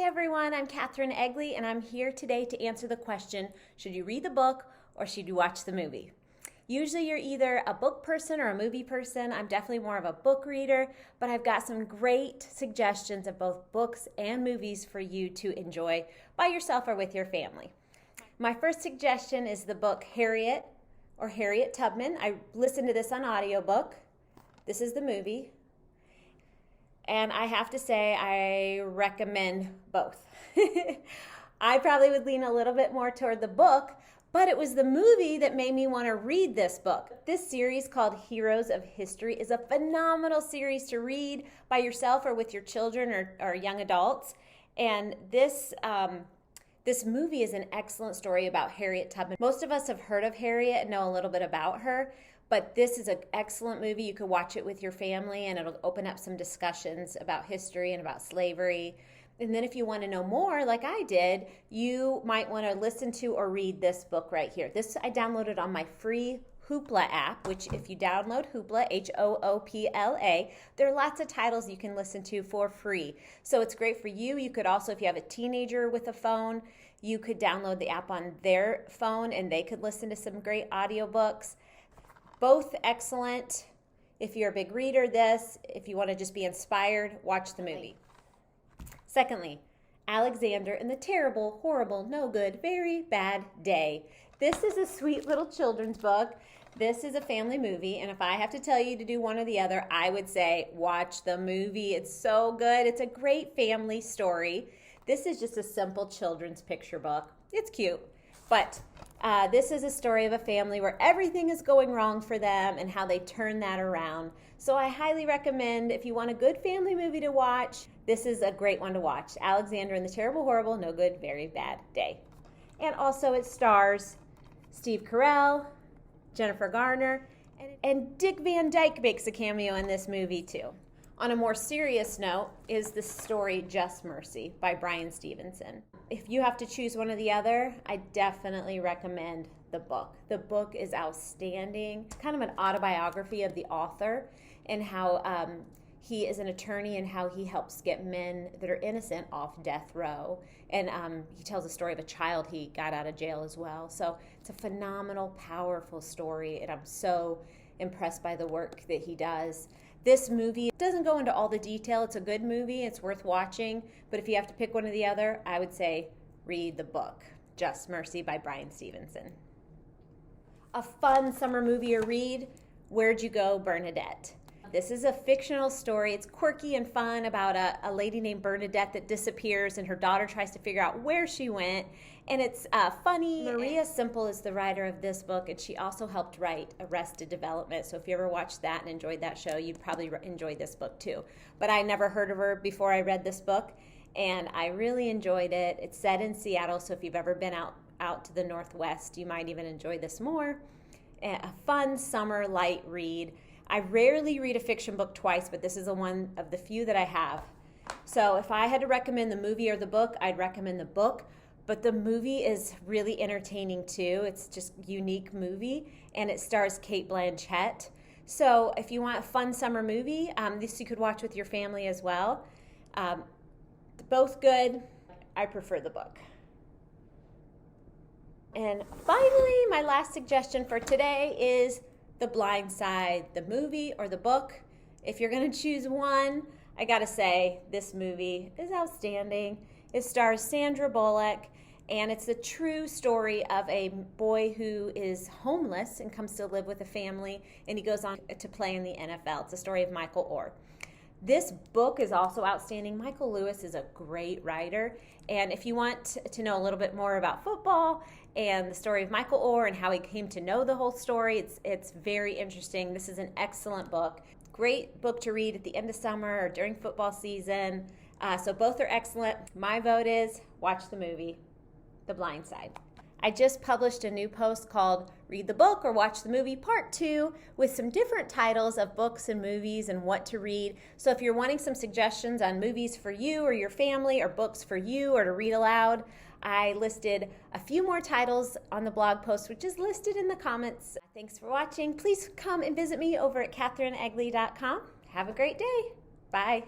everyone, I'm Catherine Egley, and I'm here today to answer the question, should you read the book or should you watch the movie? Usually you're either a book person or a movie person. I'm definitely more of a book reader, but I've got some great suggestions of both books and movies for you to enjoy by yourself or with your family. My first suggestion is the book Harriet Tubman. I listened to this on audiobook. This is the movie. And I have to say, I recommend both. I probably would lean a little bit more toward the book, but it was the movie that made me want to read this book. This series called Heroes of History is a phenomenal series to read by yourself or with your children or young adults. And this movie is an excellent story about Harriet Tubman. Most of us have heard of Harriet and know a little bit about her, but this is an excellent movie. You could watch it with your family and it'll open up some discussions about history and about slavery. And then if you want to know more, like I did, you might want to listen to or read this book right here. This I downloaded on my free Hoopla app, which if you download Hoopla, Hoopla, there are lots of titles you can listen to for free. So it's great for you. You could also, if you have a teenager with a phone, you could download the app on their phone and they could listen to some great audiobooks. Both excellent. If you're a big reader, if you want to just be inspired, watch the movie. Secondly, Alexander and the Terrible, Horrible, No Good, Very Bad Day. This is a sweet little children's book. This is a family movie, and if I have to tell you to do one or the other, I would say watch the movie. It's so good. It's a great family story. This is just a simple children's picture book. It's cute, but this is a story of a family where everything is going wrong for them and how they turn that around. So I highly recommend, if you want a good family movie to watch, this is a great one to watch. Alexander and the Terrible, Horrible, No Good, Very Bad Day. And also it stars Steve Carell, Jennifer Garner, and Dick Van Dyke makes a cameo in this movie too. On a more serious note is the story Just Mercy by Bryan Stevenson. If you have to choose one or the other, I definitely recommend the book. The book is outstanding. It's kind of an autobiography of the author and how he is an attorney and how he helps get men that are innocent off death row. And he tells a story of a child he got out of jail as well. So it's a phenomenal, powerful story, and I'm so impressed by the work that he does. This movie doesn't go into all the detail. It's a good movie. It's worth watching. But if you have to pick one or the other, I would say read the book, Just Mercy by Bryan Stevenson. A fun summer movie or read, Where'd You Go, Bernadette? This is a fictional story. It's quirky and fun about a lady named Bernadette that disappears and her daughter tries to figure out where she went. And it's funny. Maria Simple is the writer of this book, and she also helped write Arrested Development. So if you ever watched that and enjoyed that show, you'd probably enjoy this book too. But I never heard of her before I read this book, and I really enjoyed it. It's set in Seattle, so if you've ever been out to the Northwest, you might even enjoy this more. A fun summer light read. I rarely read a fiction book twice, but this is one of the few that I have. So if I had to recommend the movie or the book, I'd recommend the book. But the movie is really entertaining too. It's just a unique movie, and it stars Cate Blanchett. So if you want a fun summer movie, this you could watch with your family as well. Both good. I prefer the book. And finally, my last suggestion for today is The Blind Side, the movie or the book. If you're going to choose one, I gotta say this movie is outstanding. It stars Sandra Bullock, and it's a true story of a boy who is homeless and comes to live with a family, and he goes on to play in the NFL. It's a story of Michael Orr. This book is also outstanding. Michael Lewis is a great writer, and if you want to know a little bit more about football and the story of Michael Orr and how he came to know the whole story, it's very interesting. This is an excellent book. Great book to read at the end of summer or during football season. So both are excellent. My vote is watch the movie, The Blind Side. I just published a new post called Read the Book or Watch the Movie Part 2 with some different titles of books and movies and what to read. So if you're wanting some suggestions on movies for you or your family or books for you or to read aloud, I listed a few more titles on the blog post, which is listed in the comments. Thanks for watching. Please come and visit me over at catherineegley.com. Have a great day. Bye.